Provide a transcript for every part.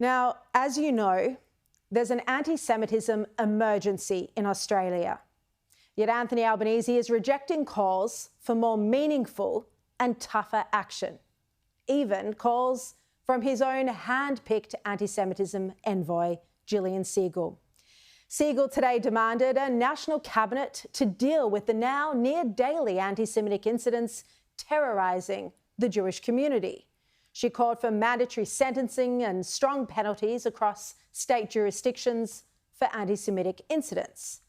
Now, as you know, there's an anti-Semitism emergency in Australia. Yet Anthony Albanese is rejecting calls for more meaningful and tougher action, even calls from his own hand-picked anti-Semitism envoy, Gillian Segal. Segal today demanded a national cabinet to deal with the now near-daily anti-Semitic incidents terrorising the Jewish community. She called for mandatory sentencing and strong penalties across state jurisdictions for anti-Semitic incidents.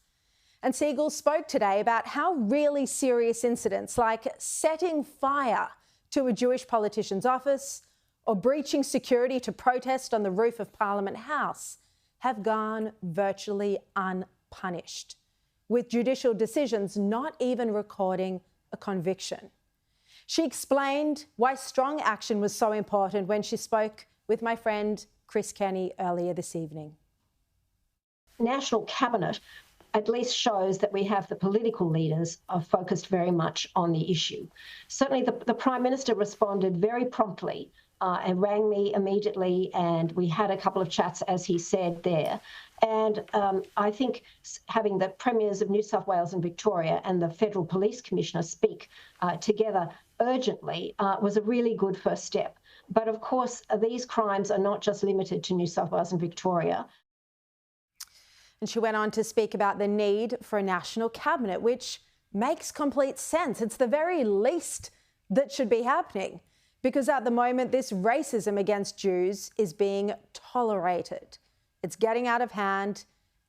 And Segal spoke today about how really serious incidents like setting fire to a Jewish politician's office or breaching security to protest on the roof of Parliament House have gone virtually unpunished, with judicial decisions not even recording a conviction. She explained why strong action was so important when she spoke with my friend Chris Kenny earlier this evening. National Cabinet at least shows that we have the political leaders are focused very much on the issue. Certainly the Prime Minister responded very promptly and rang me immediately, and we had a couple of chats, as he said there. And I think having the Premiers of New South Wales and Victoria and the Federal Police Commissioner speak together urgently was a really good first step. But of course, these crimes are not just limited to New South Wales and Victoria. And she went on to speak about the need for a national cabinet, which makes complete sense. It's the very least that should be happening, because at the moment, this racism against Jews is being tolerated. It's getting out of hand,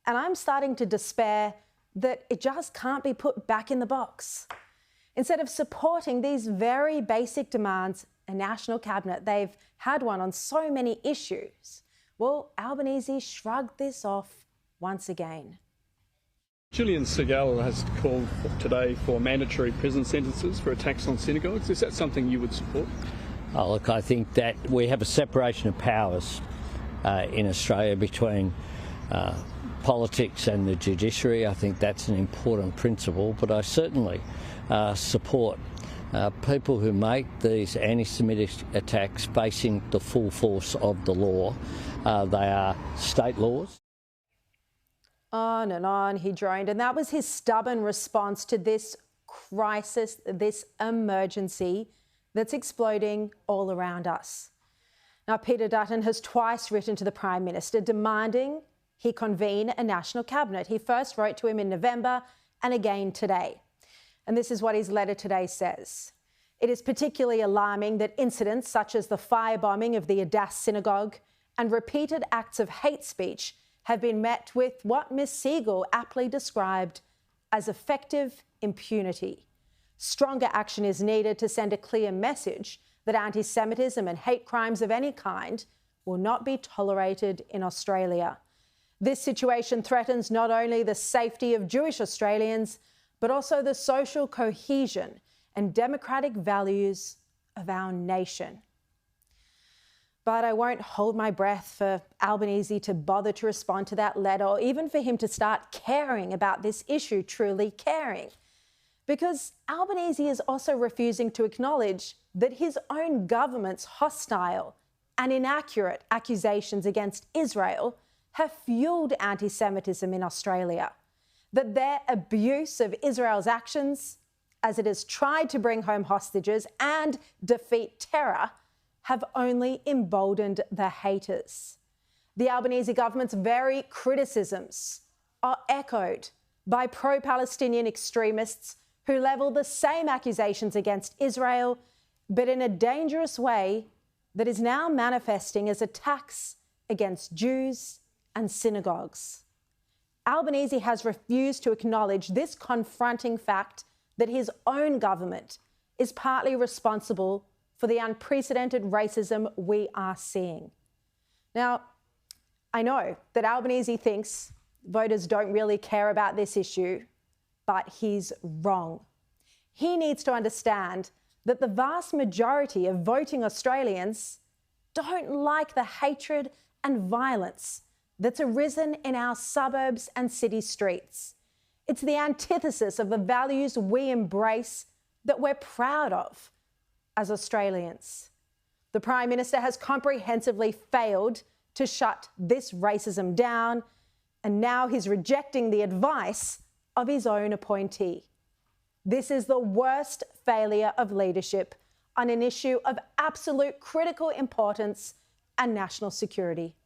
and I'm starting to despair that it just can't be put back in the box. Instead of supporting these very basic demands, a national cabinet, they've had one on so many issues. Well, Albanese shrugged this off once again. Gillian Segal has called today for mandatory prison sentences for attacks on synagogues. Is that something you would support? Oh, look, I think that we have a separation of powers in Australia between politics and the judiciary. I think that's an important principle, but I certainly support people who make these anti-Semitic attacks facing the full force of the law. They are state laws. On and on he droned, and that was his stubborn response to this crisis, this emergency that's exploding all around us. Now, Peter Dutton has twice written to the Prime Minister demanding he convene a national cabinet. He first wrote to him in November and again today. And this is what his letter today says. It is particularly alarming that incidents such as the firebombing of the Adass synagogue and repeated acts of hate speech have been met with what Ms Segal aptly described as effective impunity. Stronger action is needed to send a clear message that anti-Semitism and hate crimes of any kind will not be tolerated in Australia. This situation threatens not only the safety of Jewish Australians, but also the social cohesion and democratic values of our nation. But I won't hold my breath for Albanese to bother to respond to that letter, or even for him to start caring about this issue, truly caring. Because Albanese is also refusing to acknowledge that his own government's hostile and inaccurate accusations against Israel have fueled anti-Semitism in Australia, that their abuse of Israel's actions, as it has tried to bring home hostages and defeat terror, have only emboldened the haters. The Albanese government's very criticisms are echoed by pro-Palestinian extremists who level the same accusations against Israel, but in a dangerous way that is now manifesting as attacks against Jews and synagogues. Albanese has refused to acknowledge this confronting fact that his own government is partly responsible for the unprecedented racism we are seeing. Now, I know that Albanese thinks voters don't really care about this issue, but he's wrong. He needs to understand that the vast majority of voting Australians don't like the hatred and violence that's arisen in our suburbs and city streets. It's the antithesis of the values we embrace that we're proud of as Australians. The Prime Minister has comprehensively failed to shut this racism down, and now he's rejecting the advice of his own appointee. This is the worst failure of leadership on an issue of absolute critical importance and national security.